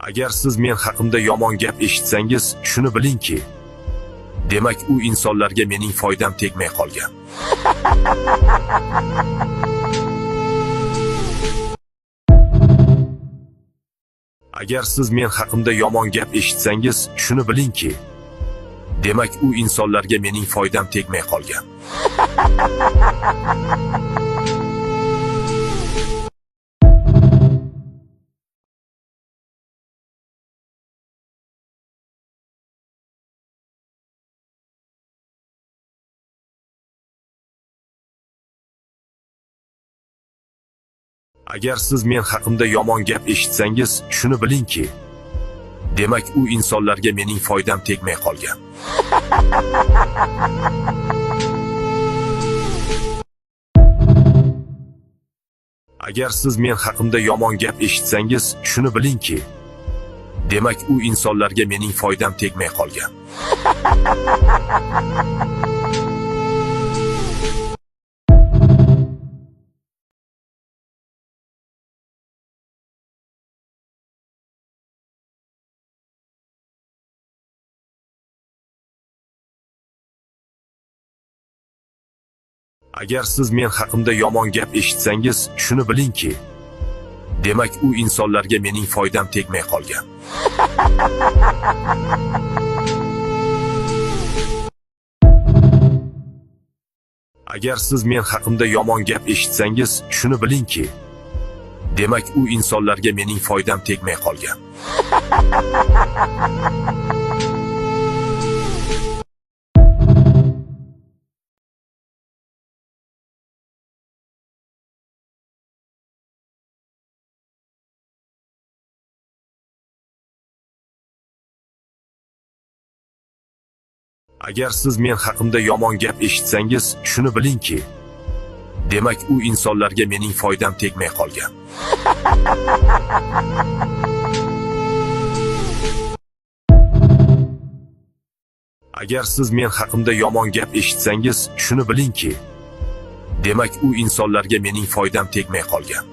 Agar siz men haqimda yomon gap eshitsangiz, shuni bilingki, demak u insonlarga mening foydam tegmay qolgan. Agar siz men haqimda yomon gap eshitsangiz, shuni bilingki, demak u insonlarga mening foydam tegmay qolgan. Agar siz men haqimda yomon gap eshitsangiz, shuni bilingki, demak u insonlarga mening foydam tegmay qolgan. Agar siz men haqimda yomon gap eshitsangiz, shuni bilingki, demak u insonlarga mening foydam tegmay qolgan. Agar siz men haqimda yomon gap eshitsangiz, shuni bilingki, demak u insonlarga mening foydam tegmay qolgan. Agar siz men haqimda yomon gap eshitsangiz, shuni bilingki, demak u insonlarga mening foydam tegmay qolgan. Agar siz men haqimda yomon gap eshitsangiz, shuni bilingki, demak u insonlarga mening foydam tegmay qolgan. Agar siz men haqimda yomon gap eshitsangiz, shuni bilingki, demak u insonlarga mening foydam tegmay qolgan.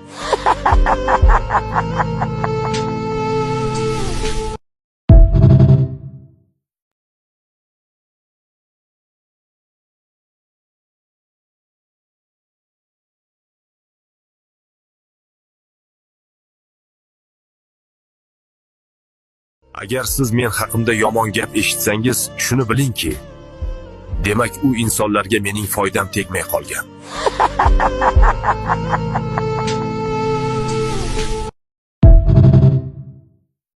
Agar siz men haqimda yomon gap eshitsangiz, shuni bilingki, demak u insonlarga mening foydam tegmay qolgan.